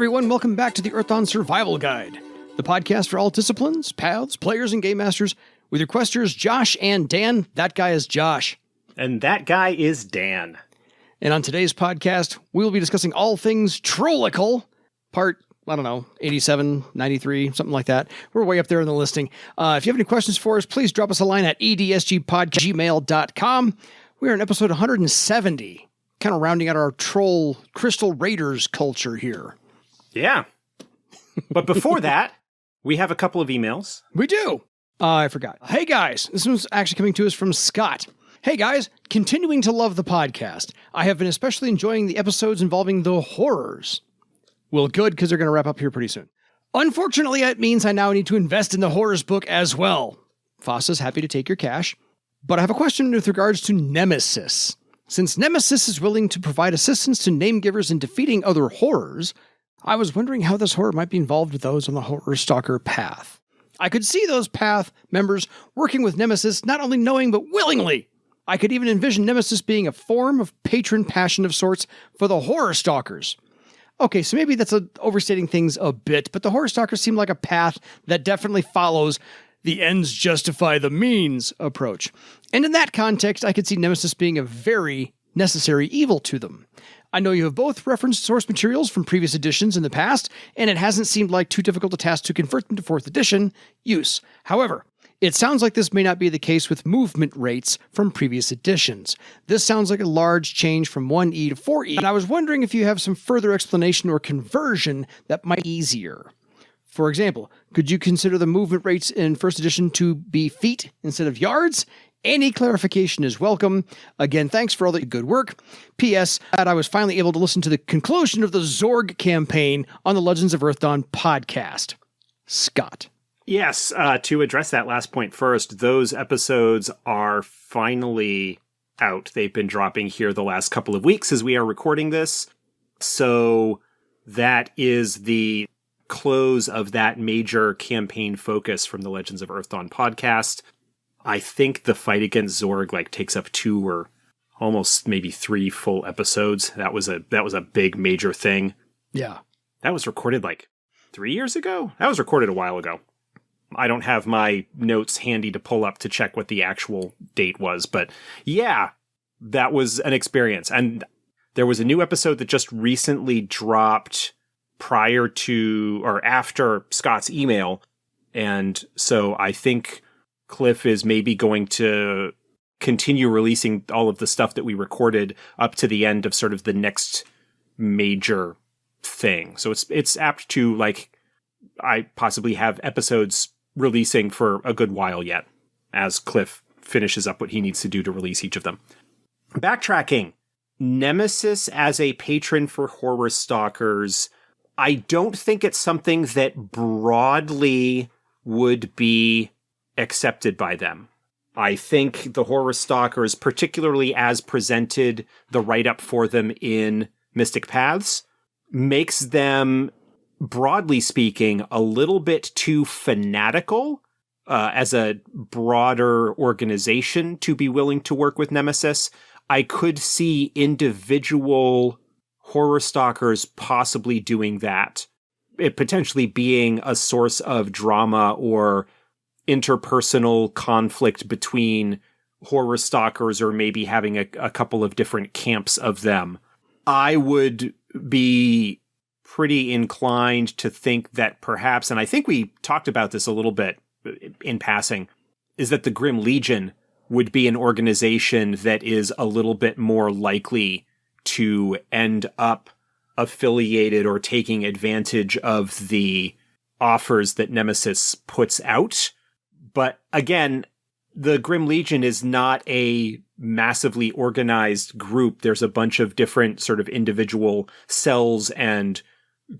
everyone. Welcome back to the Earthdawn Survival Guide, the podcast for all disciplines, paths, players, and game masters, with your questers Josh and Dan. That guy is Josh. And that guy is Dan. And on today's podcast, we will be discussing all things Trollical, part, 87, 93, something like that. We're way up there in the listing. If you have any questions for us, please drop us a line at edsgpodcast@gmail.com. We are in episode 170, kind of rounding out our troll Crystal Raiders culture here. Yeah. But before that, we have a couple of emails. We do. I forgot. Hey guys, this one's actually coming to us from Scott. Hey guys, continuing to love the podcast. I have been especially enjoying the episodes involving the horrors. Well, good, because they're going to wrap up here pretty soon. Unfortunately, it means I now need to invest in the horrors book as well. Foss happy to take your cash. But I have a question with regards to Nemesis. Since Nemesis is willing to provide assistance to Namegivers in defeating other horrors, I was wondering how this horror might be involved with those on the Horror Stalker path. I could see those path members working with Nemesis, not only knowing but willingly. I could even envision Nemesis being a form of patron passion of sorts for the Horror Stalkers. Okay, so maybe that's overstating things a bit, but the Horror Stalkers seem like a path that definitely follows the ends justify the means approach. And in that context, I could see Nemesis being a very necessary evil to them. I know you have both referenced source materials from previous editions in the past, and it hasn't seemed like too difficult a task to convert them to 4th edition use. However, it sounds like this may not be the case with movement rates from previous editions. This sounds like a large change from 1E to 4E, and I was wondering if you have some further explanation or conversion that might be easier. For example, could you consider the movement rates in 1st edition to be feet instead of yards? Any clarification is welcome. Again, thanks for all the good work. P.S. I was finally able to listen to the conclusion of the Zorg campaign on the Legends of Earthdawn podcast. Scott. Yes, to address that last point first, those episodes are finally out. They've been dropping here the last couple of weeks as we are recording this. So that is the close of that major campaign focus from the Legends of Earthdawn podcast. I think the fight against Zorg takes up 2 or almost maybe 3 full episodes. That was a big major thing. Yeah. That was recorded 3 years ago? That was recorded a while ago. I don't have my notes handy to pull up to check what the actual date was, but yeah, that was an experience. And there was a new episode that just recently dropped prior to or after Scott's email. And so I think Cliff is maybe going to continue releasing all of the stuff that we recorded up to the end of sort of the next major thing. So it's apt to I possibly have episodes releasing for a good while yet as Cliff finishes up what he needs to do to release each of them. Backtracking. Nemesis as a patron for Horror Stalkers. I don't think it's something that broadly would be accepted by them. I think the Horror Stalkers, particularly as presented, the write-up for them in Mystic Paths, makes them, broadly speaking, a little bit too fanatical as a broader organization to be willing to work with Nemesis. I could see individual Horror Stalkers possibly doing that. It potentially being a source of drama or interpersonal conflict between Horror Stalkers, or maybe having a couple of different camps of them. I would be pretty inclined to think that perhaps, and I think we talked about this a little bit in passing, is that the Grim Legion would be an organization that is a little bit more likely to end up affiliated or taking advantage of the offers that Nemesis puts out. But again, the Grim Legion is not a massively organized group. There's a bunch of different sort of individual cells and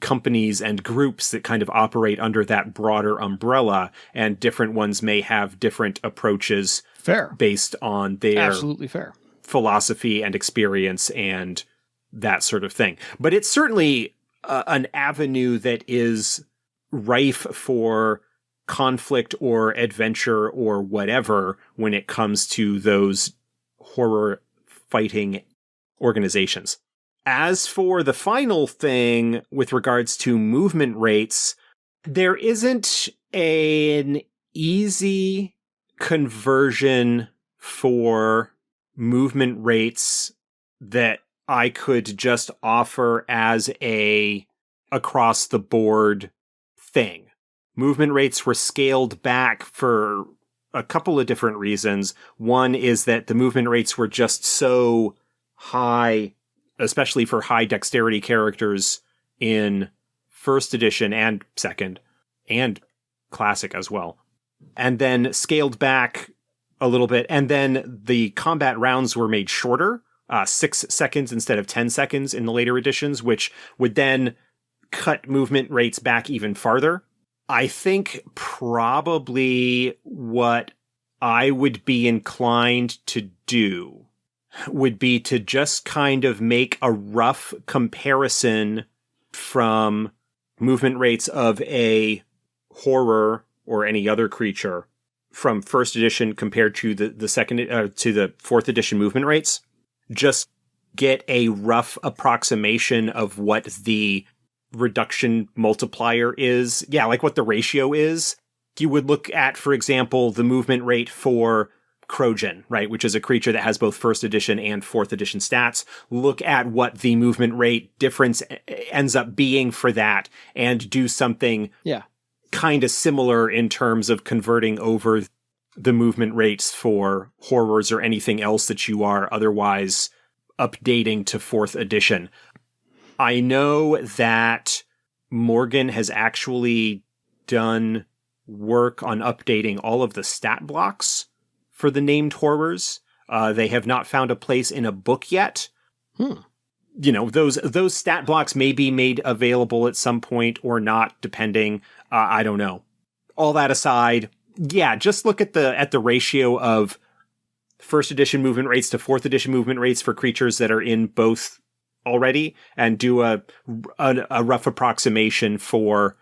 companies and groups that kind of operate under that broader umbrella, and different ones may have different approaches. Fair. Based on their absolutely fair philosophy and experience and that sort of thing. But it's certainly an avenue that is rife for conflict or adventure or whatever when it comes to those horror fighting organizations. As for the final thing with regards to movement rates, there isn't an easy conversion for movement rates that I could just offer as a across the board thing. Movement rates were scaled back for a couple of different reasons. One is that the movement rates were just so high, especially for high dexterity characters in first edition and second, and classic as well. And then scaled back a little bit. And then the combat rounds were made shorter, 6 seconds instead of 10 seconds in the later editions, which would then cut movement rates back even farther. I think probably what I would be inclined to do would be to just kind of make a rough comparison from movement rates of a horror or any other creature from first edition compared to the second to the fourth edition movement rates. Just get a rough approximation of what the reduction multiplier is. Yeah, like what the ratio is. You would look at, for example, the movement rate for Krogan, right, which is a creature that has both first edition and fourth edition stats. Look at what the movement rate difference ends up being for that and do something kind of similar in terms of converting over the movement rates for horrors or anything else that you are otherwise updating to fourth edition. I know that Morgan has actually done work on updating all of the stat blocks for the named horrors. They have not found a place in a book yet. You know, those stat blocks may be made available at some point or not, depending. I don't know. All that aside, yeah, just look at the ratio of first edition movement rates to fourth edition movement rates for creatures that are in both already, and do a rough approximation for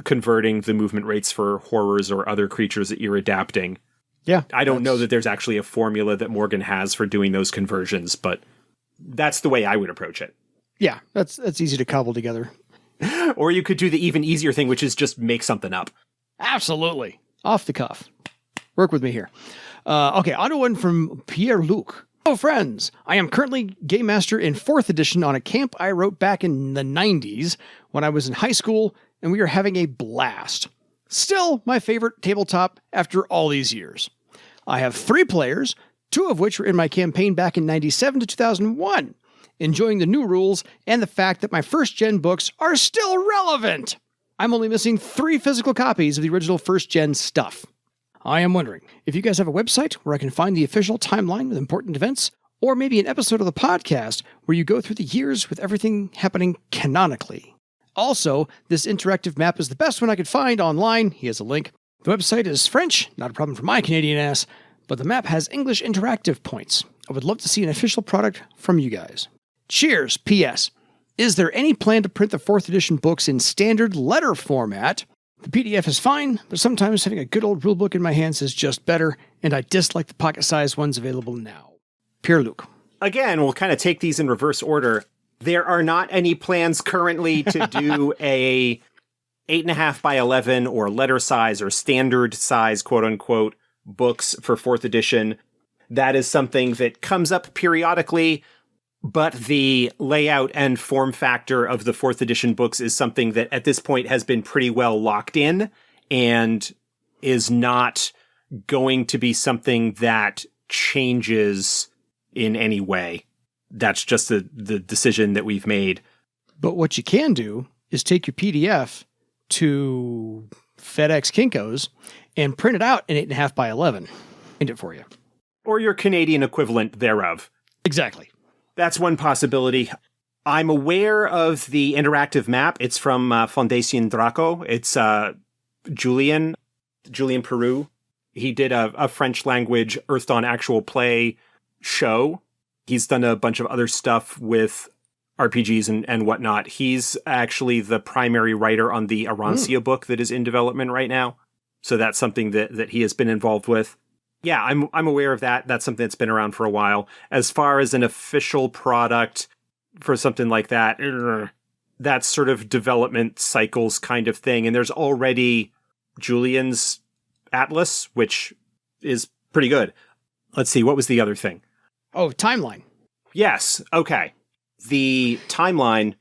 converting the movement rates for horrors or other creatures that you're adapting. Yeah. I don't know that there's actually a formula that Morgan has for doing those conversions, but that's the way I would approach it. Yeah, that's easy to cobble together. Or you could do the even easier thing, which is just make something up. Absolutely. Off the cuff. Work with me here. Okay, on to one from Pierre-Luc. Hello, friends. I am currently Game Master in 4th edition on a camp I wrote back in the 90s when I was in high school, and we are having a blast. Still my favorite tabletop after all these years. I have 3 players, 2 of which were in my campaign back in 97 to 2001, enjoying the new rules and the fact that my first-gen books are still relevant. I'm only missing 3 physical copies of the original first-gen stuff. I am wondering if you guys have a website where I can find the official timeline with important events, or maybe an episode of the podcast where you go through the years with everything happening canonically. Also, this interactive map is the best one I could find online. He has a link. The website is French, not a problem for my Canadian ass, but the map has English interactive points. I would love to see an official product from you guys. Cheers, P.S. Is there any plan to print the 4th edition books in standard letter format? The PDF is fine, but sometimes having a good old rulebook in my hands is just better, and I dislike the pocket-sized ones available now. Pierre-Luc. Again, we'll kind of take these in reverse order. There are not any plans currently to do a 8.5 by 11 or letter size or standard size, quote-unquote, books for 4th edition. That is something that comes up periodically, but the layout and form factor of the 4th edition books is something that at this point has been pretty well locked in and is not going to be something that changes in any way. That's just the decision that we've made. But what you can do is take your PDF to FedEx Kinko's and print it out in 8.5 by 11. Print it for you. Or your Canadian equivalent thereof. Exactly. That's one possibility. I'm aware of the interactive map. It's from Fondation Draco. It's Julian Peru. He did a French language Earthdawn actual play show. He's done a bunch of other stuff with RPGs and whatnot. He's actually the primary writer on the Arancia book that is in development right now. So that's something that he has been involved with. Yeah, I'm aware of that. That's something that's been around for a while. As far as an official product, for something like that. That's sort of development cycles kind of thing. And there's already Julian's Atlas, which is pretty good. Let's see, what was the other thing? Oh, timeline. Yes, okay. The timeline.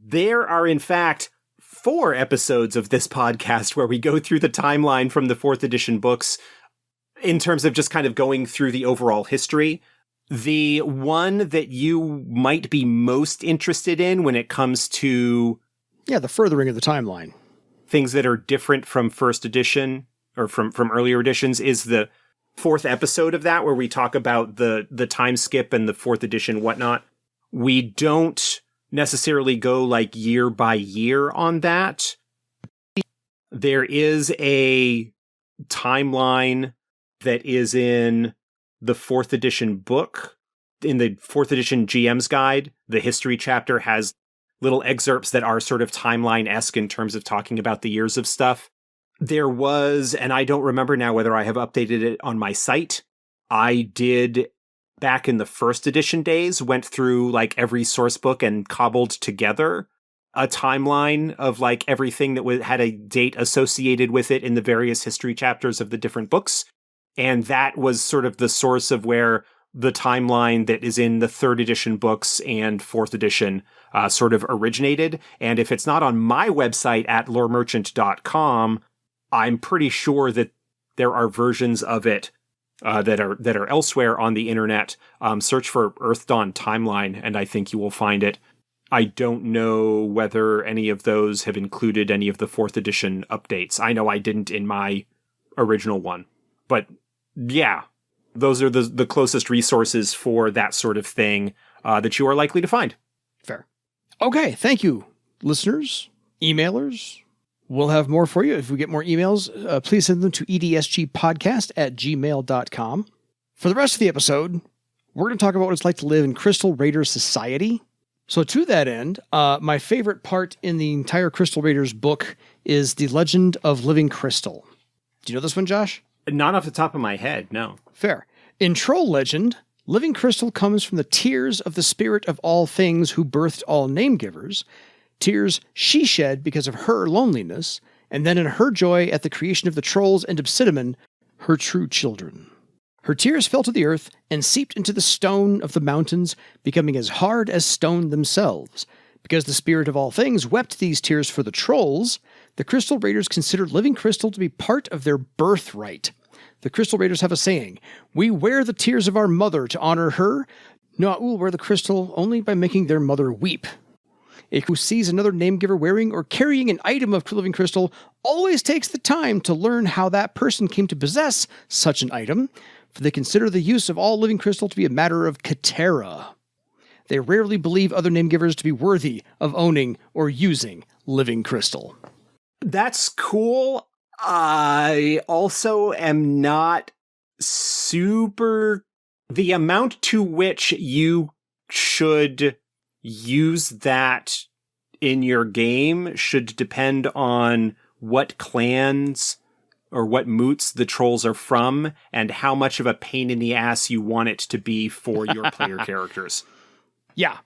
There are, in fact, 4 episodes of this podcast where we go through the timeline from the 4th edition books in terms of just kind of going through the overall history. The one that you might be most interested in when it comes to... Yeah, the furthering of the timeline. Things that are different from 1st edition or from earlier editions is the 4th episode of that, where we talk about the time skip and the 4th edition whatnot. We don't necessarily go like year by year on that. There is a timeline that is in the 4th edition book. In the 4th edition GM's Guide, the history chapter has little excerpts that are sort of timeline-esque in terms of talking about the years of stuff. There was, and I don't remember now whether I have updated it on my site. I did, back in the 1st edition days, went through like every source book and cobbled together a timeline of like everything that had a date associated with it in the various history chapters of the different books. And that was sort of the source of where the timeline that is in the 3rd edition books and 4th edition sort of originated. And if it's not on my website at loremerchant.com, I'm pretty sure that there are versions of it that are elsewhere on the internet. Search for Earthdawn timeline, and I think you will find it. I don't know whether any of those have included any of the 4th edition updates. I know I didn't in my original one. But yeah, those are the closest resources for that sort of thing that you are likely to find. Fair. Okay, thank you, listeners, emailers. We'll have more for you. If we get more emails, please send them to edsgpodcast@gmail.com. For the rest of the episode, we're going to talk about what it's like to live in Crystal Raider society. So to that end, my favorite part in the entire Crystal Raiders book is the Legend of Living Crystal. Do you know this one, Josh? Not off the top of my head, no. Fair. In Troll Legend, Living Crystal comes from the tears of the spirit of all things who birthed all Namegivers, tears she shed because of her loneliness, and then in her joy at the creation of the trolls and Obsidian, her true children. Her tears fell to the earth and seeped into the stone of the mountains, becoming as hard as stone themselves. Because the spirit of all things wept these tears for the trolls, the Crystal Raiders considered Living Crystal to be part of their birthright. The Crystal Raiders have a saying, "We wear the tears of our mother to honor her. Na'ul will wear the crystal only by making their mother weep." Who sees another Namegiver wearing or carrying an item of Living Crystal always takes the time to learn how that person came to possess such an item, for they consider the use of all Living Crystal to be a matter of Katera. They rarely believe other Namegivers to be worthy of owning or using Living Crystal. That's cool. I also am not super... The amount to which you should use that in your game should depend on what clans or what moots the trolls are from and how much of a pain in the ass you want it to be for your player characters. Yeah.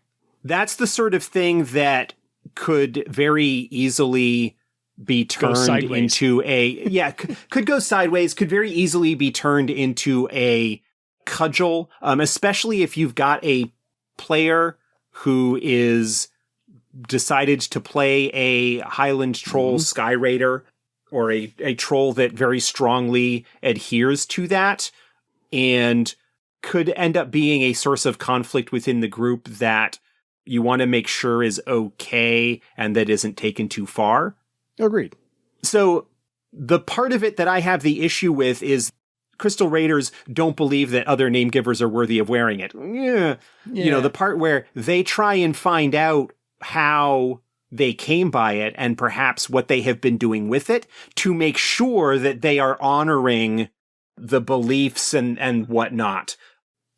That's the sort of thing that could very easily be turned into could go sideways, could very easily be turned into a cudgel, especially if you've got a player who is decided to play a Highland troll Sky Raider, or a troll that very strongly adheres to that, and could end up being a source of conflict within the group that you want to make sure is okay and that isn't taken too far. Agreed. So the part of it that I have the issue with is Crystal Raiders don't believe that other Namegivers are worthy of wearing it. Yeah. You know, the part where they try and find out how they came by it and perhaps what they have been doing with it to make sure that they are honoring the beliefs and whatnot.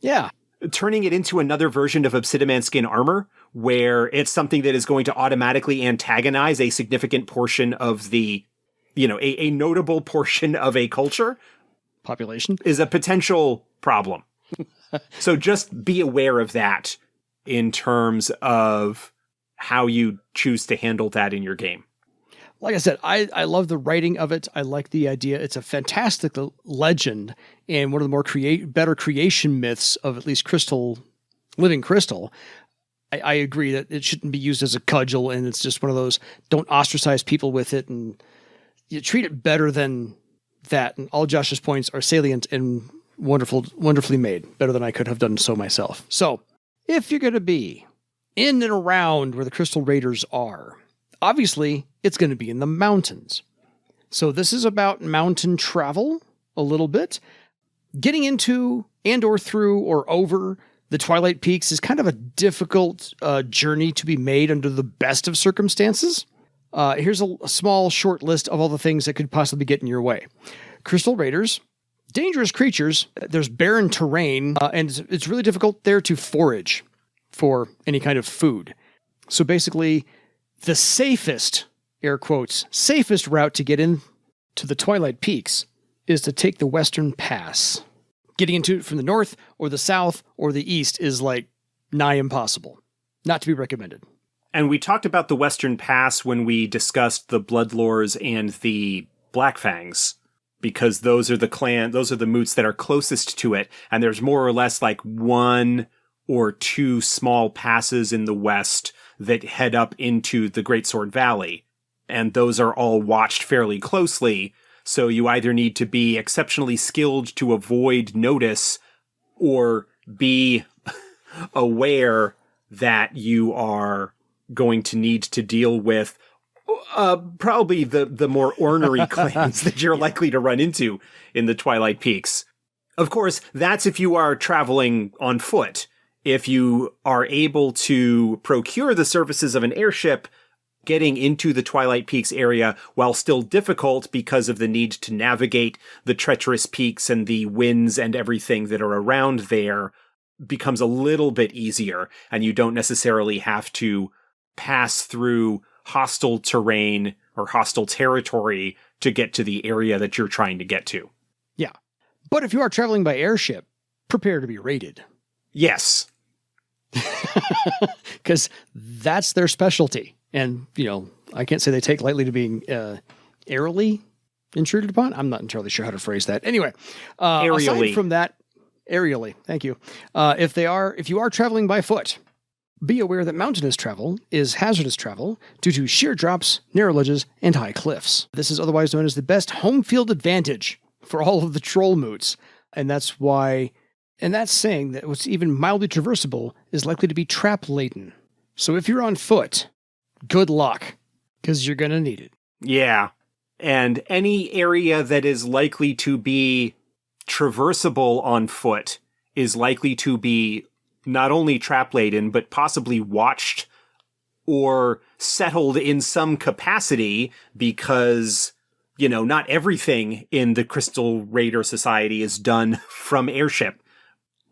Yeah. Turning it into another version of Obsidian skin armor, where it's something that is going to automatically antagonize a significant portion of the, a notable portion of a culture. Population. Is a potential problem. So just be aware of that in terms of how you choose to handle that in your game. Like I said, I love the writing of it. I like the idea. It's a fantastic legend and one of the more better creation myths of at least Living Crystal. I agree that it shouldn't be used as a cudgel, and it's just one of those, don't ostracize people with it, and you treat it better than that. And all Josh's points are salient and wonderfully made, better than I could have done so myself. So, if you're going to be in and around where the Crystal Raiders are, obviously, it's going to be in the mountains. So this is about mountain travel a little bit. Getting into and or through or over the Twilight Peaks is kind of a difficult journey to be made under the best of circumstances. Here's a small short list of all the things that could possibly get in your way. Crystal Raiders, dangerous creatures. There's barren terrain, and it's really difficult there to forage for any kind of food. So basically, the safest, air quotes, safest route to get in to the Twilight Peaks is to take the Western Pass. Getting into it from the north or the south or the east is like nigh impossible. Not to be recommended. And we talked about the Western Pass when we discussed the Bloodlores and the Blackfangs, because those are the moots that are closest to it, and there's more or less like one or two small passes in the west that head up into the Great Sword Valley, and those are all watched fairly closely, so you either need to be exceptionally skilled to avoid notice or be aware that you are going to need to deal with probably the more ornery clans that you're likely to run into in the Twilight Peaks. Of course, that's if you are traveling on foot. If you are able to procure the services of an airship, getting into the Twilight Peaks area, while still difficult because of the need to navigate the treacherous peaks and the winds and everything that are around there, becomes a little bit easier, and you don't necessarily have to pass through hostile terrain or hostile territory to get to the area that you're trying to get to. Yeah. But if you are traveling by airship, prepare to be raided. Yes. Because that's their specialty. And, I can't say they take lightly to being aerially intruded upon. I'm not entirely sure how to phrase that. Anyway, aside from that, aerially, thank you. If you are traveling by foot, be aware that mountainous travel is hazardous travel due to sheer drops, narrow ledges, and high cliffs. This is otherwise known as the best home field advantage for all of the troll moots. And that's saying that what's even mildly traversable is likely to be trap-laden. So if you're on foot, good luck, because you're going to need it. Yeah. And any area that is likely to be traversable on foot is likely to be not only trap-laden, but possibly watched or settled in some capacity, because, not everything in the Crystal Raider Society is done from airship.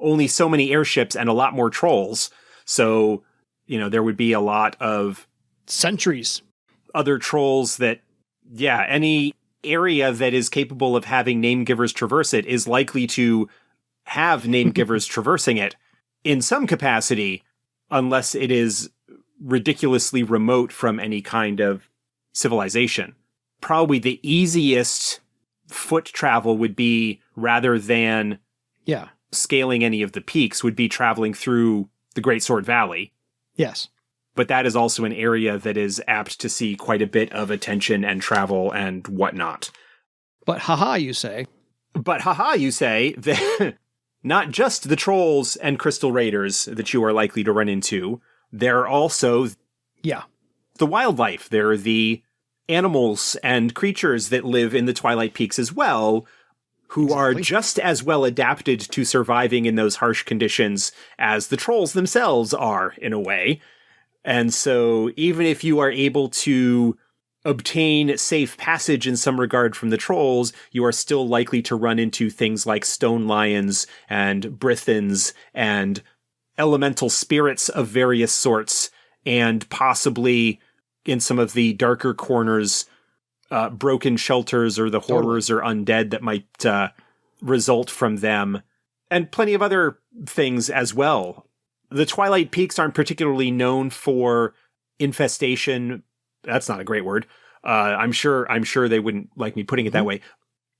Only so many airships and a lot more trolls. So, there would be a lot of sentries. Other trolls that, any area that is capable of having Namegivers traverse it is likely to have Namegivers traversing it in some capacity, unless it is ridiculously remote from any kind of civilization. Probably the easiest foot travel would be, rather than scaling any of the peaks, would be traveling through the Great Sword Valley. Yes. But that is also an area that is apt to see quite a bit of attention and travel and whatnot. But haha, you say. That not just the trolls and Crystal Raiders that you are likely to run into, there are also the wildlife. There are the animals and creatures that live in the Twilight Peaks as well, who are just as well adapted to surviving in those harsh conditions as the trolls themselves are, in a way. And so even if you are able to obtain safe passage in some regard from the trolls, you are still likely to run into things like stone lions and brithins and elemental spirits of various sorts, and possibly in some of the darker corners, broken shelters or the horrors or undead that might result from them, and plenty of other things as well. the Twilight Peaks aren't particularly known for infestation. That's not a great word. I'm sure they wouldn't like me putting it that way.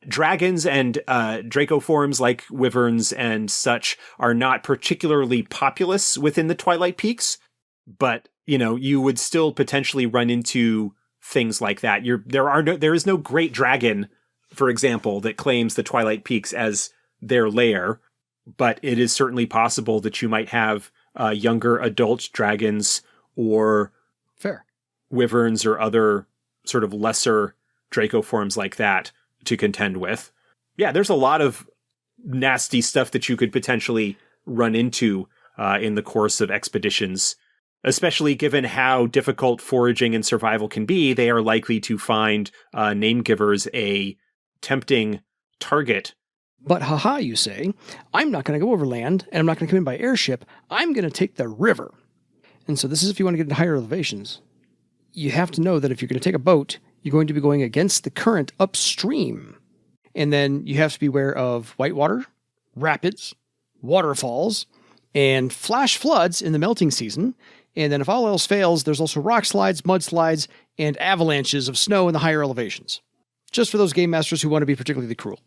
Dragons and Draco forms like wyverns and such are not particularly populous within the Twilight Peaks, but you would still potentially run into things like that. There is no great dragon, for example, that claims the Twilight Peaks as their lair, but it is certainly possible that you might have younger adult dragons or fair wyverns or other sort of lesser Draco forms like that to contend with. Yeah, there's a lot of nasty stuff that you could potentially run into in the course of expeditions, especially given how difficult foraging and survival can be. They are likely to find Namegivers a tempting target. But haha, you say, I'm not going to go overland, and I'm not going to come in by airship. I'm going to take the river. And so this is if you want to get into higher elevations. You have to know that if you're going to take a boat, you're going to be going against the current upstream. And then you have to be aware of whitewater, rapids, waterfalls, and flash floods in the melting season. And then if all else fails, there's also rock slides, mudslides, and avalanches of snow in the higher elevations. Just for those game masters who want to be particularly cruel.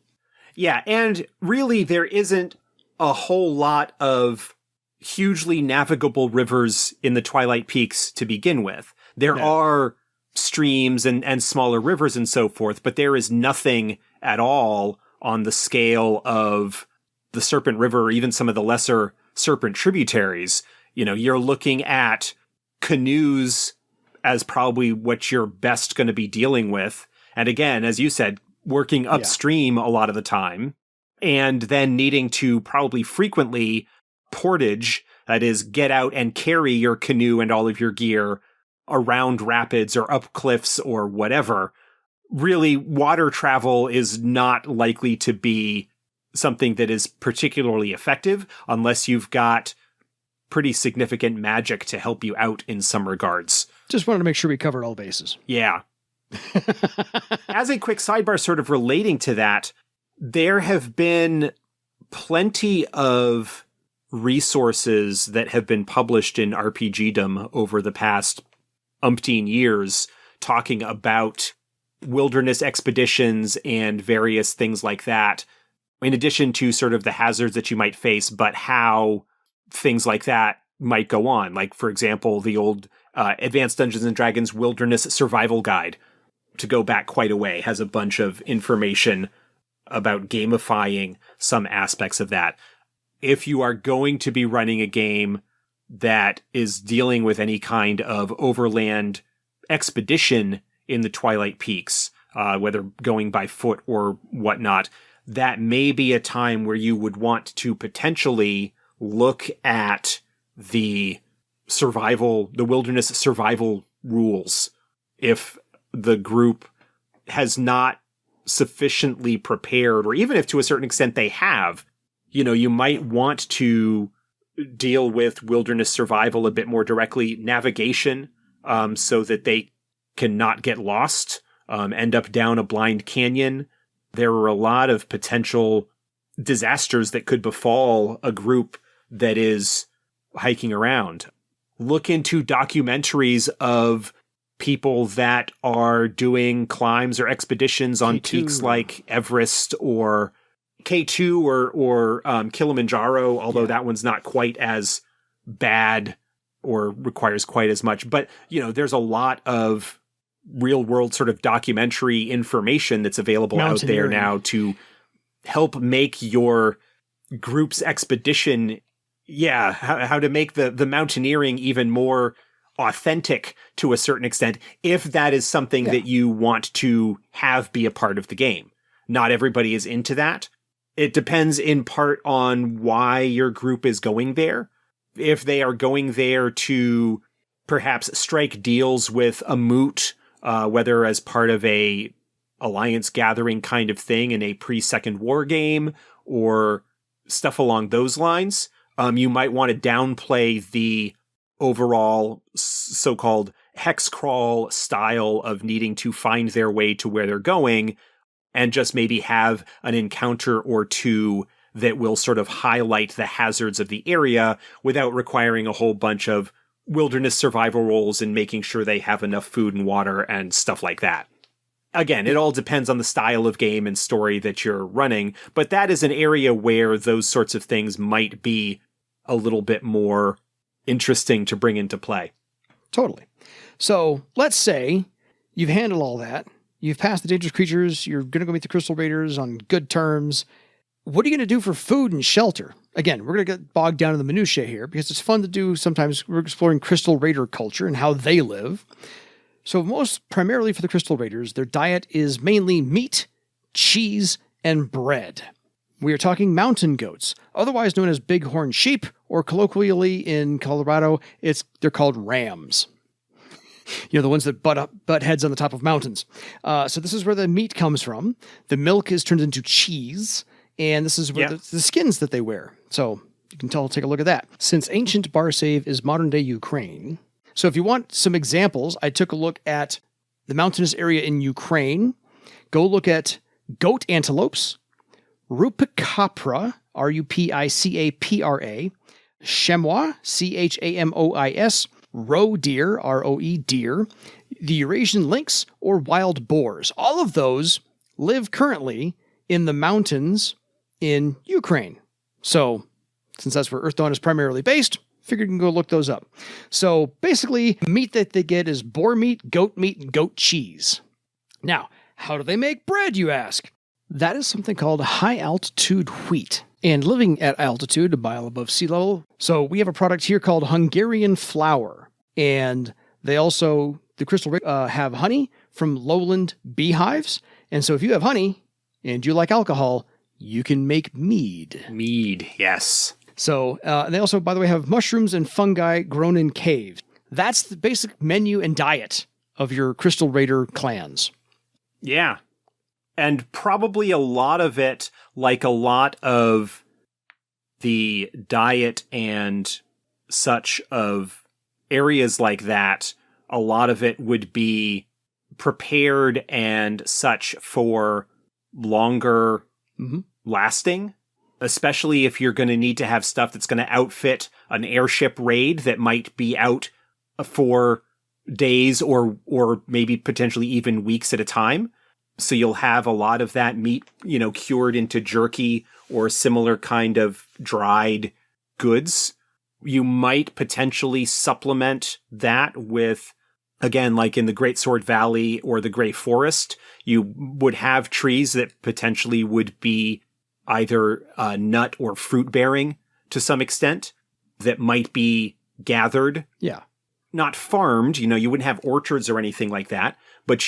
Yeah, and really there isn't a whole lot of hugely navigable rivers in the Twilight Peaks to begin with. There are streams and smaller rivers and so forth, but there is nothing at all on the scale of the Serpent River or even some of the lesser Serpent tributaries. You're looking at canoes as probably what you're best going to be dealing with. And again, as you said, working upstream a lot of the time, and then needing to probably frequently portage, that is, get out and carry your canoe and all of your gear around rapids or up cliffs or whatever. Really, water travel is not likely to be something that is particularly effective unless you've got pretty significant magic to help you out in some regards. Just wanted to make sure we covered all bases. Yeah. As a quick sidebar sort of relating to that, there have been plenty of resources that have been published in RPGdom over the past umpteen years talking about wilderness expeditions and various things like that, in addition to sort of the hazards that you might face, but how things like that might go on. Like, for example, the old Advanced Dungeons & Dragons Wilderness Survival Guide, to go back quite a way, has a bunch of information about gamifying some aspects of that. If you are going to be running a game that is dealing with any kind of overland expedition in the Twilight Peaks, whether going by foot or whatnot, that may be a time where you would want to potentially look at the wilderness survival rules. If the group has not sufficiently prepared, or even if to a certain extent they have, you might want to deal with wilderness survival a bit more directly, navigation, so that they cannot get lost, end up down a blind canyon. There are a lot of potential disasters that could befall a group that is hiking around. Look into documentaries of people that are doing climbs or expeditions on K2. peaks like Everest or K2 or Kilimanjaro, although that one's not quite as bad or requires quite as much. But, there's a lot of real world sort of documentary information that's available out there now to help make your group's expedition, how to make the mountaineering even more authentic to a certain extent, if that is something that you want to have be a part of the game. Not everybody is into that. It depends in part on why your group is going there. If they are going there to perhaps strike deals with a moot, whether as part of a alliance gathering kind of thing in a pre-Second War game or stuff along those lines, you might want to downplay the overall so-called hex crawl style of needing to find their way to where they're going, and just maybe have an encounter or two that will sort of highlight the hazards of the area without requiring a whole bunch of wilderness survival roles and making sure they have enough food and water and stuff like that. Again, it all depends on the style of game and story that you're running, but that is an area where those sorts of things might be a little bit more interesting to bring into play. Totally. So let's say you've handled all that. You've passed the dangerous creatures. You're going to go meet the Crystal Raiders on good terms. What are you going to do for food and shelter? Again, we're going to get bogged down in the minutiae here because it's fun to do. Sometimes we're exploring Crystal Raider culture and how they live. So most primarily for the Crystal Raiders, their diet is mainly meat, cheese, and bread. We are talking mountain goats, otherwise known as bighorn sheep, or colloquially in Colorado, they're called rams. You know, the ones that butt heads on the top of mountains. So this is where the meat comes from. The milk is turned into cheese, and this is where the skins that they wear. So you can take a look at that. Since ancient Barsave is modern-day Ukraine. So if you want some examples, I took a look at the mountainous area in Ukraine. Go look at goat antelopes, Rupicapra, Rupicapra, chamois, Chamois, roe deer, Roe deer, the Eurasian lynx, or wild boars. All of those live currently in the mountains in Ukraine. So, since that's where Earthdawn is primarily based, figured you can go look those up. So, basically, meat that they get is boar meat, and goat cheese. Now, how do they make bread, you ask? That is something called high-altitude wheat. And living at altitude, a mile above sea level. So we have a product here called Hungarian flour. And they also, the Crystal have honey from lowland beehives. And so if you have honey and you like alcohol, you can make mead. Mead, yes. So they also, by the way, have mushrooms and fungi grown in caves. That's the basic menu and diet of your Crystal Raider clans. Yeah. And probably a lot of it, like a lot of the diet and such of areas like that, a lot of it would be prepared and such for longer lasting, especially if you're going to need to have stuff that's going to outfit an airship raid that might be out for days or maybe potentially even weeks at a time. So you'll have a lot of that meat, cured into jerky or similar kind of dried goods. You might potentially supplement that with, again, like in the Great Sword Valley or the Grey Forest, you would have trees that potentially would be either nut or fruit bearing to some extent that might be gathered. Yeah. Not farmed, you wouldn't have orchards or anything like that, but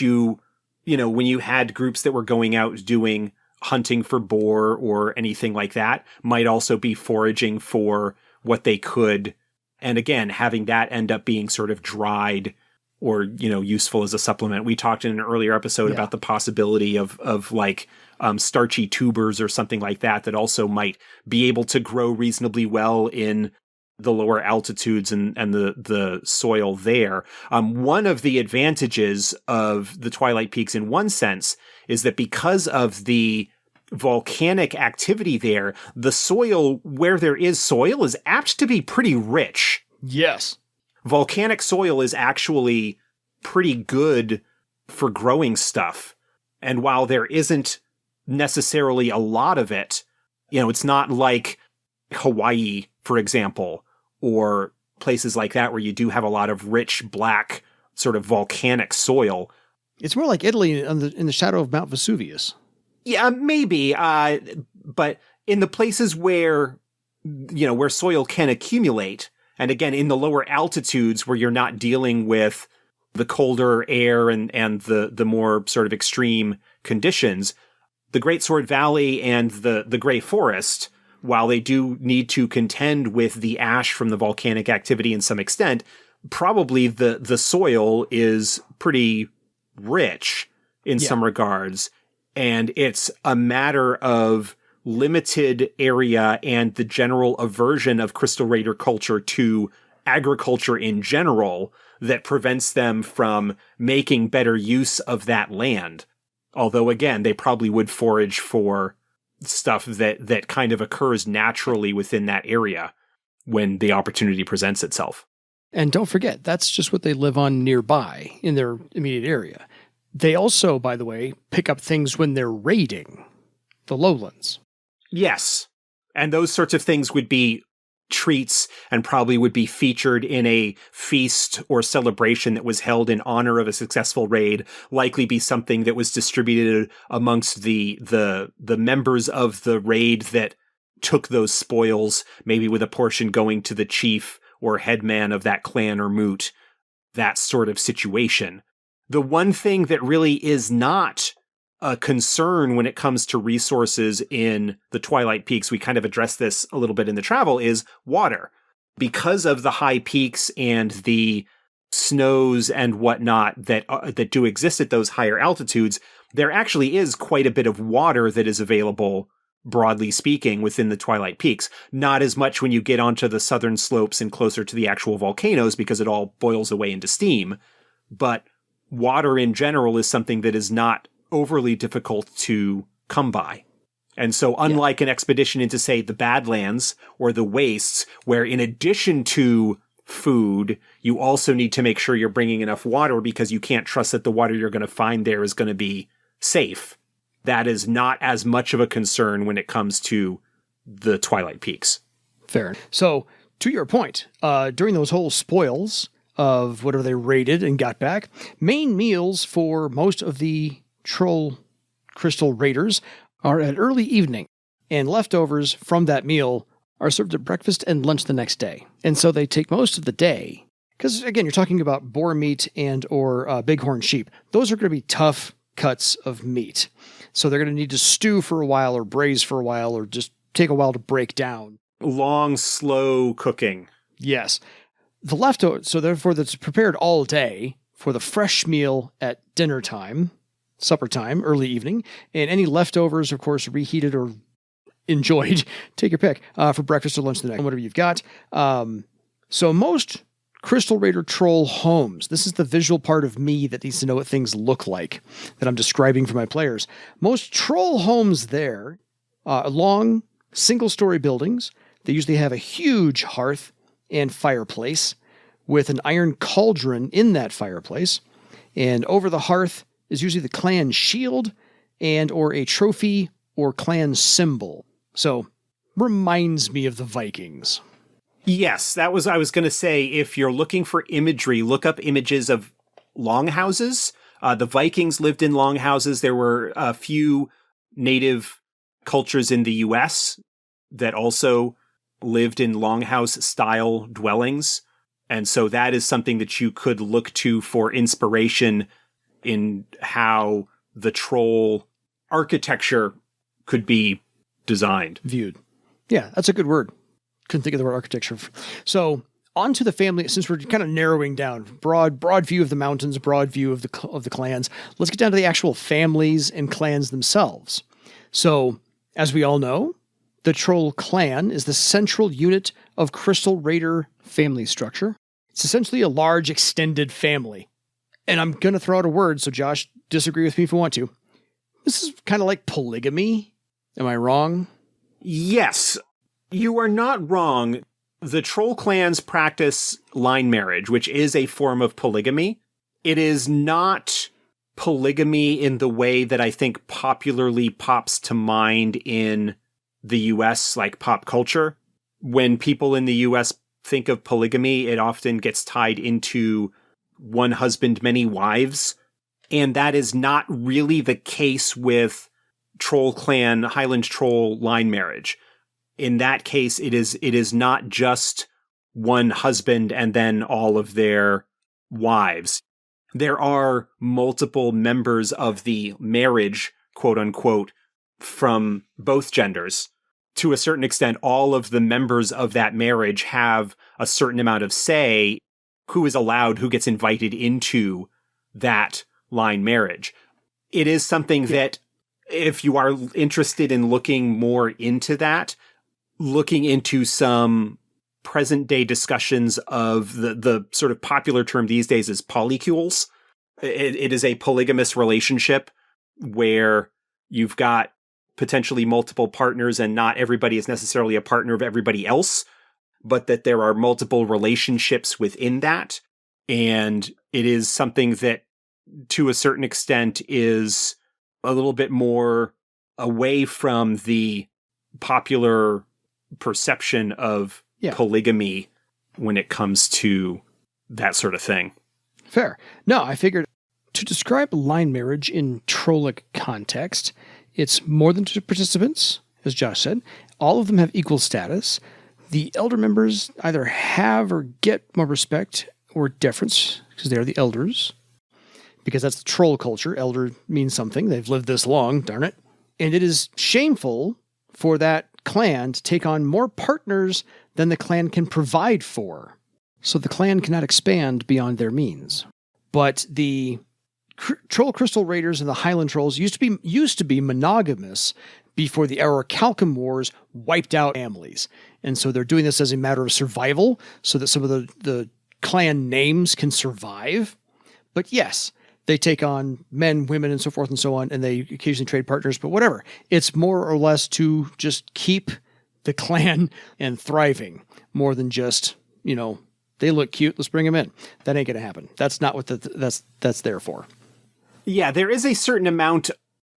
when you had groups that were going out doing hunting for boar or anything like that, might also be foraging for what they could. And again, having that end up being sort of dried or, useful as a supplement. We talked in an earlier episode about the possibility of like starchy tubers or something like that also might be able to grow reasonably well in the lower altitudes and the soil there. One of the advantages of the Twilight Peaks in one sense is that because of the volcanic activity there, the soil where there is soil is apt to be pretty rich. Yes. Volcanic soil is actually pretty good for growing stuff. And while there isn't necessarily a lot of it, it's not like Hawaii, for example, or places like that where you do have a lot of rich, black, sort of volcanic soil. It's more like Italy in the shadow of Mount Vesuvius. Yeah, maybe. But in the places where soil can accumulate, and again, in the lower altitudes where you're not dealing with the colder air and the more sort of extreme conditions, the Great Sword Valley and the Grey Forest, while they do need to contend with the ash from the volcanic activity in some extent, probably the soil is pretty rich in some regards. And it's a matter of limited area and the general aversion of Crystal Raider culture to agriculture in general that prevents them from making better use of that land. Although, again, they probably would forage for, stuff that kind of occurs naturally within that area when the opportunity presents itself. And don't forget, that's just what they live on nearby in their immediate area. They also, by the way, pick up things when they're raiding the lowlands. Yes. And those sorts of things would be treats and probably would be featured in a feast or celebration that was held in honor of a successful raid, likely be something that was distributed amongst the members of the raid that took those spoils, maybe with a portion going to the chief or headman of that clan or moot, that sort of situation. The one thing that really is not a concern when it comes to resources in the Twilight Peaks, we kind of addressed this a little bit in the travel, is water. Because of the high peaks and the snows and whatnot that do exist at those higher altitudes, there actually is quite a bit of water that is available, broadly speaking, within the Twilight Peaks. Not as much when you get onto the southern slopes and closer to the actual volcanoes because it all boils away into steam. But water in general is something that is not overly difficult to come by. And so unlike an expedition into, say, the Badlands or the Wastes, where in addition to food, you also need to make sure you're bringing enough water because you can't trust that the water you're going to find there is going to be safe. That is not as much of a concern when it comes to the Twilight Peaks. Fair. So, to your point, during those whole spoils of whatever they raided and got back, main meals for most of the Troll Crystal Raiders are at early evening, and leftovers from that meal are served at breakfast and lunch the next day. And so they take most of the day, because again, you're talking about boar meat and or bighorn sheep. Those are going to be tough cuts of meat. So they're going to need to stew for a while or braise for a while or just take a while to break down. Long, slow cooking. Yes. The leftovers, so therefore that's prepared all day for the fresh meal at dinner time, supper time, early evening, and any leftovers, of course, reheated or enjoyed, take your pick, for breakfast or lunch the next, whatever you've got. So most Crystal Raider Troll homes, this is the visual part of me that needs to know what things look like that I'm describing for my players. Most Troll homes there, long single-story buildings, they usually have a huge hearth and fireplace with an iron cauldron in that fireplace, and over the hearth is usually the clan shield and or a trophy or clan symbol. So, reminds me of the Vikings. Yes, I was going to say, if you're looking for imagery, look up images of longhouses. The Vikings lived in longhouses. There were a few native cultures in the U.S. that also lived in longhouse-style dwellings. And so that is something that you could look to for inspiration in how the troll architecture could be designed. Viewed. Yeah, that's a good word. Couldn't think of the word architecture. So on to the family, since we're kind of narrowing down, broad view of the mountains, broad view of the clans. Let's get down to the actual families and clans themselves. So, as we all know, the Troll clan is the central unit of Crystal Raider family structure. It's essentially a large extended family. And I'm going to throw out a word, so Josh, disagree with me if you want to. This is kind of like polygamy. Am I wrong? Yes, you are not wrong. The Troll clans practice line marriage, which is a form of polygamy. It is not polygamy in the way that I think popularly pops to mind in the US, like pop culture. When people in the US think of polygamy, it often gets tied into one husband, many wives. And that is not really the case with Troll clan, Highland Troll line marriage. In that case, it is not just one husband and then all of their wives. There are multiple members of the marriage, quote unquote, from both genders. To a certain extent, all of the members of that marriage have a certain amount of say who is allowed, who gets invited into that line marriage. It is something that, if you are interested in looking more into that, looking into some present day discussions of the sort of popular term these days is polycules. It is a polygamous relationship where you've got potentially multiple partners, and not everybody is necessarily a partner of everybody else, but that there are multiple relationships within that. And it is something that, to a certain extent, is a little bit more away from the popular perception of polygamy when it comes to that sort of thing. Fair. No, I figured to describe line marriage in Trollic context, it's more than two participants, as Josh said. All of them have equal status. The elder members either have or get more respect or deference because they're the elders. Because that's the troll culture. Elder means something. They've lived this long, darn it. And it is shameful for that clan to take on more partners than the clan can provide for. So the clan cannot expand beyond their means. But the Troll Crystal Raiders and the Highland Trolls used to be monogamous before the Orichalcum Wars wiped out families. And so they're doing this as a matter of survival so that some of the clan names can survive. But yes, they take on men, women, and so forth and so on, and they occasionally trade partners, but whatever. It's more or less to just keep the clan and thriving more than just, they look cute, let's bring them in. That ain't going to happen. That's not what that's there for. Yeah, there is a certain amount,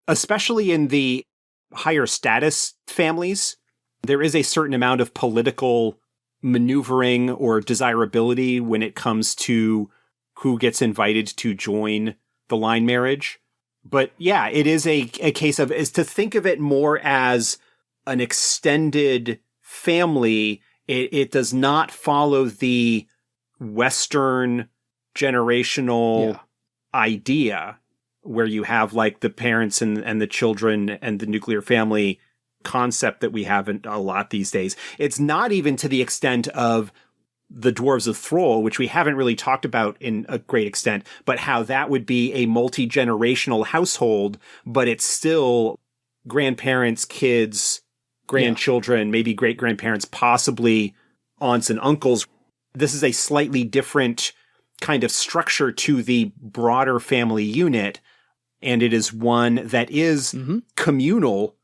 especially in the higher status families, there is a certain amount of political maneuvering or desirability when it comes to who gets invited to join the line marriage. But yeah, it is a case of, is to think of it more as an extended family. It does not follow the Western generational idea where you have like the parents and the children and the nuclear family concept that we have a lot these days. It's not even to the extent of the Dwarves of Thrall, which we haven't really talked about in a great extent, but how that would be a multi-generational household, but it's still grandparents, kids, grandchildren, maybe great-grandparents, possibly aunts and uncles. This is a slightly different kind of structure to the broader family unit, and it is one that is communal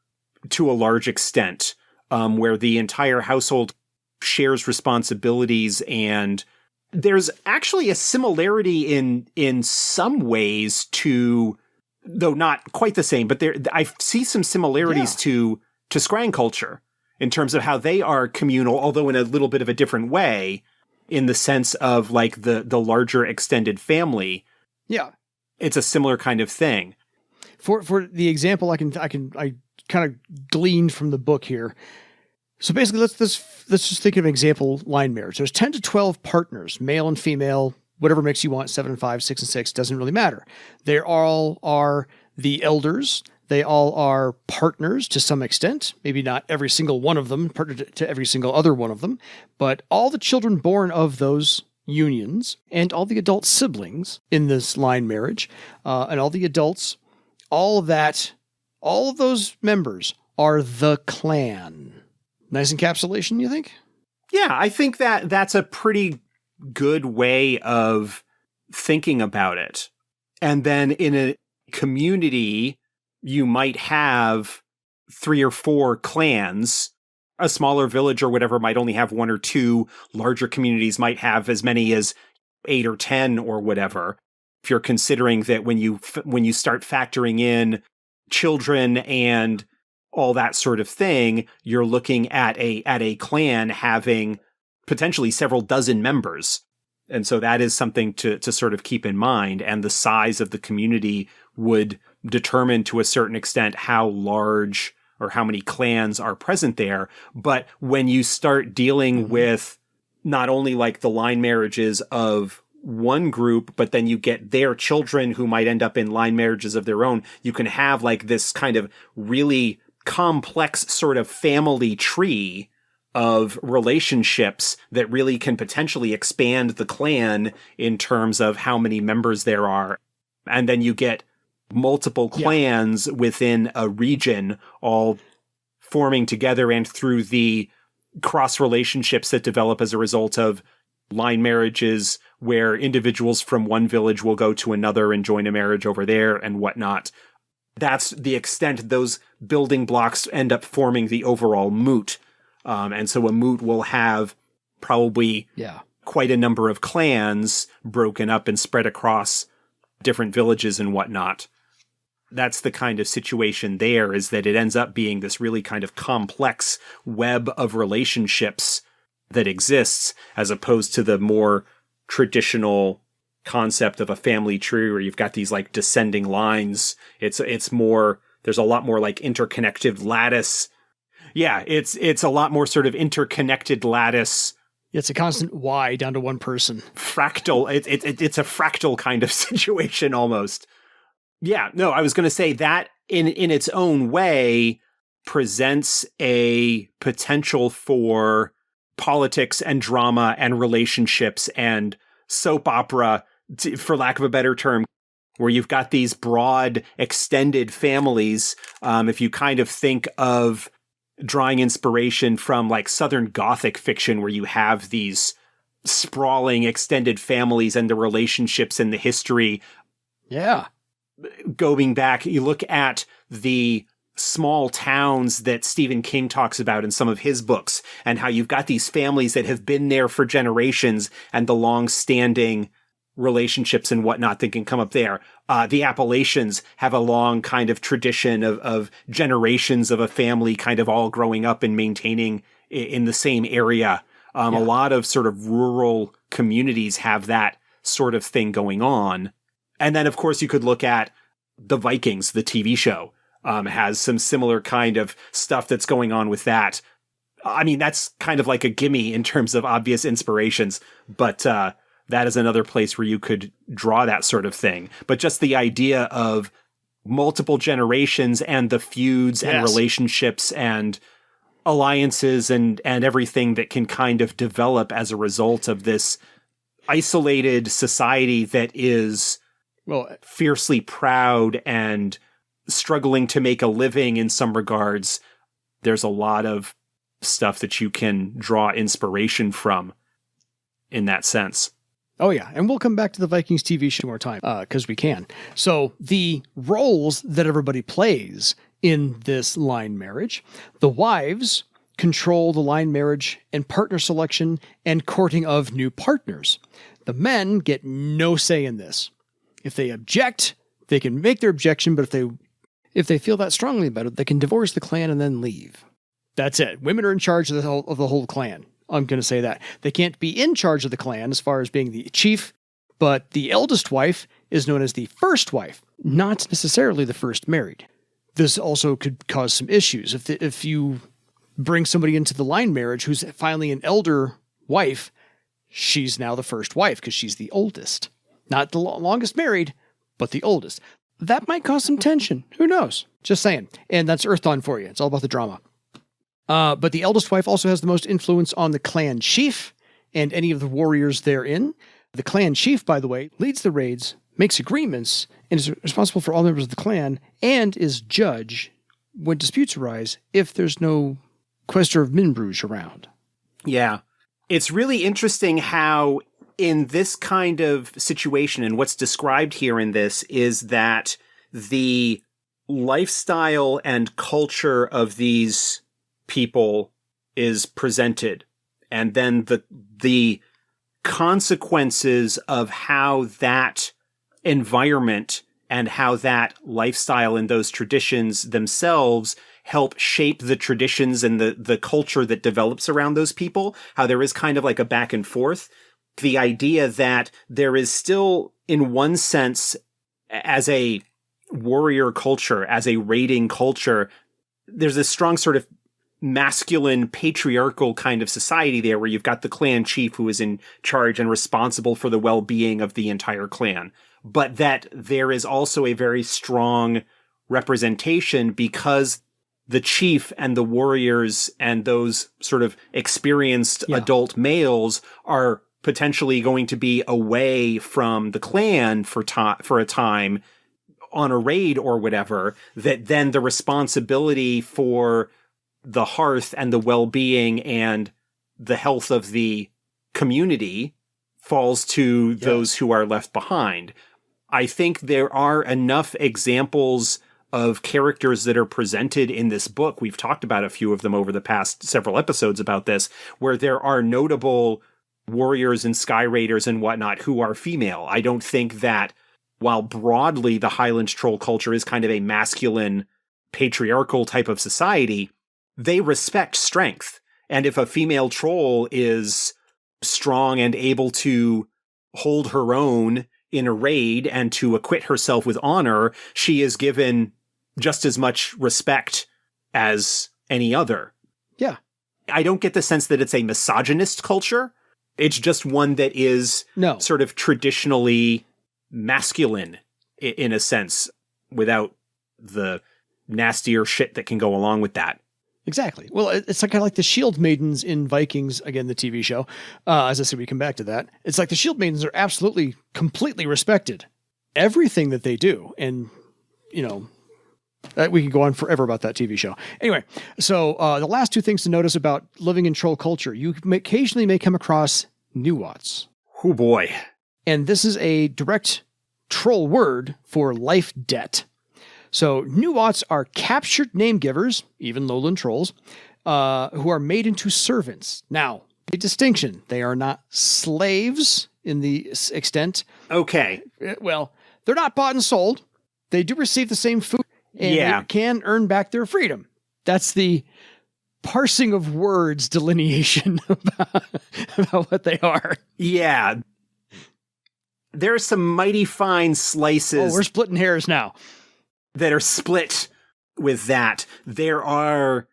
to a large extent, where the entire household shares responsibilities, and there's actually a similarity in some ways to, though not quite the same, but I see some similarities to Scrying culture in terms of how they are communal, although in a little bit of a different way, in the sense of like the larger extended family. Yeah, it's a similar kind of thing. For the example, I kind of gleaned from the book here. So basically, let's just think of an example line marriage. There's 10 to 12 partners, male and female, whatever mix you want, 7 and 5, 6 and 6, doesn't really matter. They all are the elders. They all are partners to some extent. Maybe not every single one of them, partner to every single other one of them, but all the children born of those unions and all the adult siblings in this line marriage, and all the adults, all of those members are the clan. Nice encapsulation, you think? Yeah, I think that's a pretty good way of thinking about it. And then in a community, you might have 3 or 4 clans. A smaller village or whatever might only have 1 or 2. Larger communities might have as many as 8 or 10 or whatever. If you're considering that when you start factoring in children and all that sort of thing, you're looking at a clan having potentially several dozen members. And so that is something to sort of keep in mind. And the size of the community would determine to a certain extent how large or how many clans are present there. But when you start dealing with not only like the line marriages of one group, but then you get their children who might end up in line marriages of their own, you can have like this kind of really complex sort of family tree of relationships that really can potentially expand the clan in terms of how many members there are. And then you get multiple clans within a region all forming together, and through the cross relationships that develop as a result of line marriages where individuals from one village will go to another and join a marriage over there and whatnot. that's the extent those building blocks end up forming the overall moot. And so a moot will have probably quite a number of clans broken up and spread across different villages and whatnot. That's the kind of situation there, is that it ends up being this really kind of complex web of relationships that exists, as opposed to the more traditional concept of a family tree where you've got these like descending lines. It's more, there's a lot more like interconnected lattice. Yeah, it's a lot more sort of interconnected lattice. It's a constant Y down to one person. Fractal. It's a fractal kind of situation almost. Yeah, no, I was going to say that in its own way presents a potential for politics and drama and relationships and soap opera, for lack of a better term, where you've got these broad, extended families. If you kind of think of drawing inspiration from like Southern Gothic fiction, where you have these sprawling extended families and the relationships and the history. Yeah. Going back, you look at the small towns that Stephen King talks about in some of his books, and how you've got these families that have been there for generations and the long-standing relationships and whatnot that can come up there. The Appalachians have a long kind of tradition of generations of a family kind of all growing up and maintaining in the same area. A lot of sort of rural communities have that sort of thing going on. And then, of course, you could look at the Vikings, the TV show, has some similar kind of stuff that's going on with that. I mean, that's kind of like a gimme in terms of obvious inspirations, but that is another place where you could draw that sort of thing. But just the idea of multiple generations and the feuds and relationships and alliances and everything that can kind of develop as a result of this isolated society that is fiercely proud and struggling to make a living in some regards. There's a lot of stuff that you can draw inspiration from in that sense. Oh, yeah. And we'll come back to the Vikings TV show more time, because we can. So the roles that everybody plays in this line marriage, the wives control the line marriage and partner selection and courting of new partners. The men get no say in this. If they object, they can make their objection, but if they feel that strongly about it, they can divorce the clan and then leave. That's it. Women are in charge of the whole clan. I'm going to say that. They can't be in charge of the clan as far as being the chief, but the eldest wife is known as the first wife, not necessarily the first married. This also could cause some issues. If you bring somebody into the line marriage who's finally an elder wife, she's now the first wife because she's the oldest. Not the longest married, but the oldest. That might cause some tension. Who knows? Just saying. And that's Earthdawn for you. It's all about the drama. But the eldest wife also has the most influence on the clan chief and any of the warriors therein. The clan chief, by the way, leads the raids, makes agreements, and is responsible for all members of the clan, and is judge when disputes arise if there's no Quester of Minbruges around. Yeah. It's really interesting how in this kind of situation, and what's described here in this, is that the lifestyle and culture of these people is presented, and then the consequences of how that environment and how that lifestyle and those traditions themselves help shape the traditions and the culture that develops around those people, how there is kind of like a back and forth. The idea that there is still, in one sense, as a warrior culture, as a raiding culture, there's a strong sort of masculine, patriarchal kind of society there where you've got the clan chief who is in charge and responsible for the well-being of the entire clan. But that there is also a very strong representation because the chief and the warriors and those sort of experienced adult males are potentially going to be away from the clan for a time on a raid or whatever, that then the responsibility for the hearth and the well-being and the health of the community falls to those who are left behind. I think there are enough examples of characters that are presented in this book. We've talked about a few of them over the past several episodes about this, where there are notable warriors and sky raiders and whatnot who are female. I don't think that while broadly the Highland troll culture is kind of a masculine, patriarchal type of society, they respect strength. And if a female troll is strong and able to hold her own in a raid and to acquit herself with honor, she is given just as much respect as any other. Yeah. I don't get the sense that it's a misogynist culture. It's just one that is sort of traditionally masculine in a sense, without the nastier shit that can go along with that. Exactly. Well, it's kind of like the Shield Maidens in Vikings, again, the TV show. As I said, we come back to that. It's like the Shield Maidens are absolutely, completely respected. Everything that they do. And, you know, we could go on forever about that TV show. Anyway, so the last two things to notice about living in troll culture. You occasionally may come across Newots. Oh, boy. And this is a direct troll word for life debt. So Newots are captured Namegivers, even lowland trolls, who are made into servants. Now, a distinction. They are not slaves in the extent. Okay. Well, they're not bought and sold. They do receive the same food and they can earn back their freedom. That's the parsing of words delineation about what they are. Yeah. There are some mighty fine slices. Oh, we're splitting hairs now. That are split with that. There are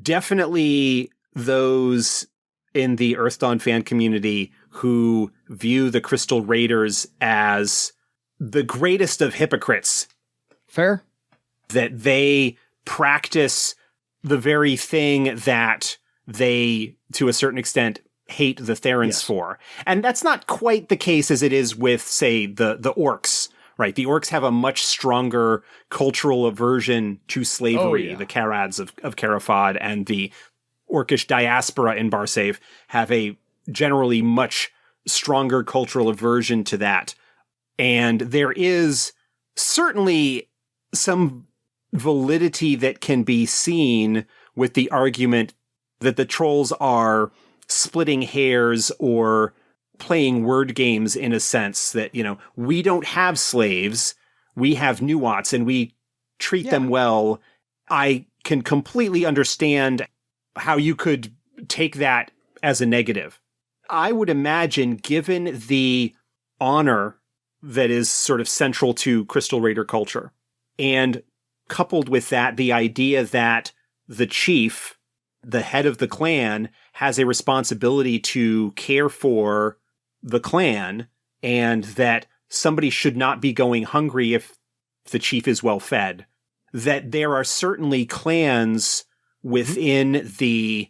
definitely those in the Earthdawn fan community who view the Crystal Raiders as the greatest of hypocrites. Fair. That they practice the very thing that they, to a certain extent, hate the Therans for. And that's not quite the case as it is with, say, the orcs. Right, the orcs have a much stronger cultural aversion to slavery. The Karads of Karafad and the orcish diaspora in Barsave have a generally much stronger cultural aversion to that. And there is certainly some validity that can be seen with the argument that the trolls are splitting hairs or playing word games in a sense that, you know, we don't have slaves, we have Newots and we treat them well. I can completely understand how you could take that as a negative. I would imagine, given the honor that is sort of central to Crystal Raider culture, and coupled with that, the idea that the chief, the head of the clan, has a responsibility to care for the clan, and that somebody should not be going hungry if the chief is well fed, that there are certainly clans within the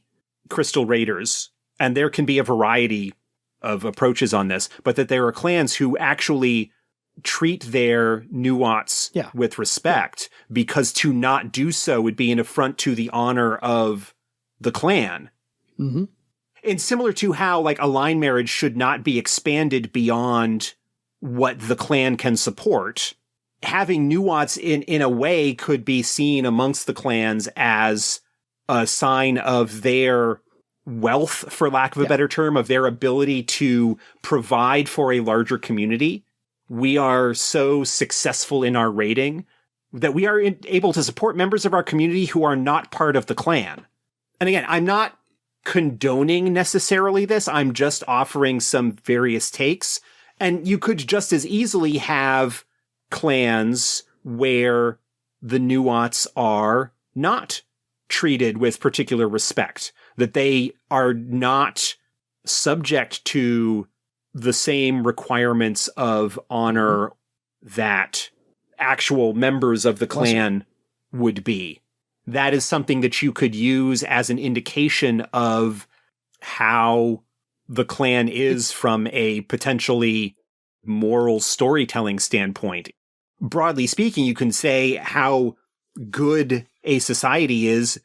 Crystal Raiders, and there can be a variety of approaches on this, but that there are clans who actually treat their Newots with respect, because to not do so would be an affront to the honor of the clan. Mm-hmm. And similar to how, like, a line marriage should not be expanded beyond what the clan can support, having Newots in a way could be seen amongst the clans as a sign of their wealth, for lack of a better term, of their ability to provide for a larger community. We are so successful in our raiding that we are able to support members of our community who are not part of the clan. And again, I'm not condoning necessarily this. I'm just offering some various takes. And you could just as easily have clans where the Newots are not treated with particular respect, that they are not subject to the same requirements of honor that actual members of the clan would be. That is something that you could use as an indication of how the clan is from a potentially moral storytelling standpoint. Broadly speaking, you can say how good a society is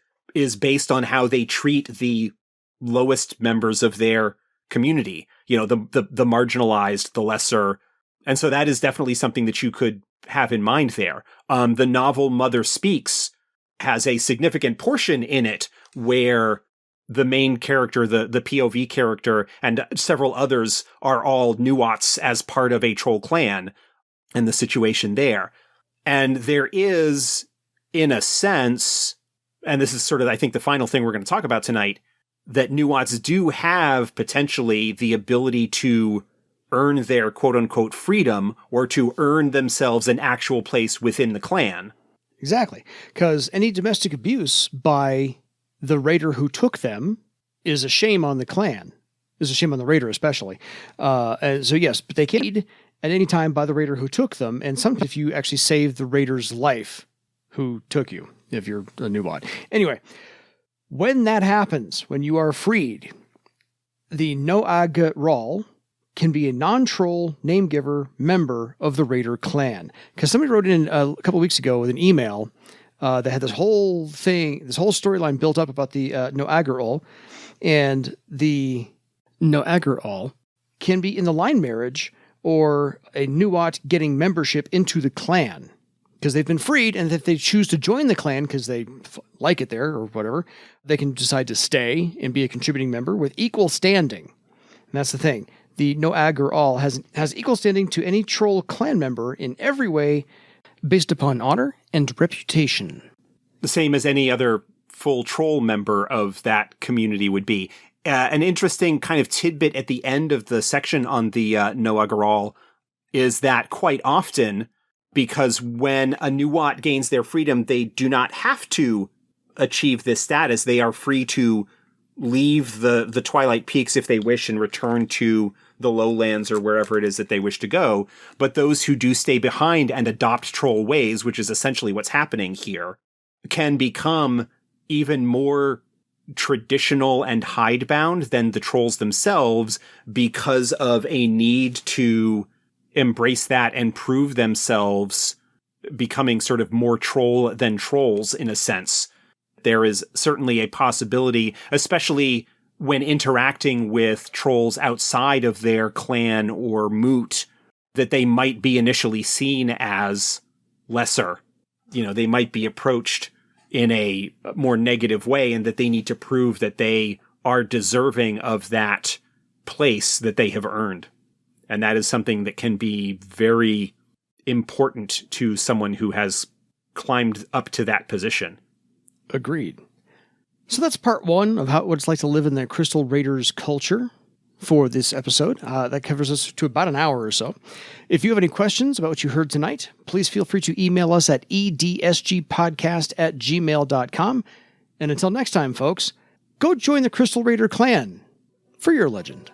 based on how they treat the lowest members of their community. You know, the marginalized, the lesser. And so that is definitely something that you could have in mind there. The novel Mother Speaks has a significant portion in it where the main character, the POV character, and several others are all Newots as part of a troll clan and the situation there. And there is, in a sense, and this is sort of, I think, the final thing we're going to talk about tonight, that Newots do have potentially the ability to earn their quote-unquote freedom or to earn themselves an actual place within the clan. Exactly. Because any domestic abuse by the raider who took them is a shame on the clan. Is a shame on the raider especially. And so yes, but they can be at any time by the raider who took them, and sometimes if you actually save the raider's life who took you, if you're a Newbot. Anyway, when that happens, when you are freed, the Noagral can be a non-troll Namegiver member of the Raider clan. Because somebody wrote in a couple weeks ago with an email that had this whole thing, this whole storyline built up about the Noagral, and the Noagral can be in the line marriage or a Newot getting membership into the clan. Because they've been freed, and if they choose to join the clan because they like it there or whatever, they can decide to stay and be a contributing member with equal standing. And that's the thing. The Noagral has equal standing to any troll clan member in every way based upon honor and reputation. The same as any other full troll member of that community would be. An interesting kind of tidbit at the end of the section on the Noagral is that quite often, because when a Newot gains their freedom, they do not have to achieve this status. They are free to leave the Twilight Peaks if they wish and return to the lowlands or wherever it is that they wish to go. But those who do stay behind and adopt troll ways, which is essentially what's happening here, can become even more traditional and hidebound than the trolls themselves because of a need to embrace that and prove themselves, becoming sort of more troll than trolls in a sense. There is certainly a possibility, especially when interacting with trolls outside of their clan or moot, that they might be initially seen as lesser. You know, they might be approached in a more negative way, and that they need to prove that they are deserving of that place that they have earned. And that is something that can be very important to someone who has climbed up to that position. Agreed. So that's part one of what it's like to live in the Crystal Raiders culture for this episode. That covers us to about an hour or so. If you have any questions about what you heard tonight, please feel free to email us at edsgpodcast@gmail.com. And until next time, folks, go join the Crystal Raider clan for your legend.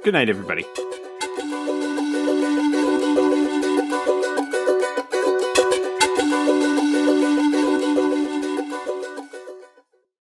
Good night, everybody.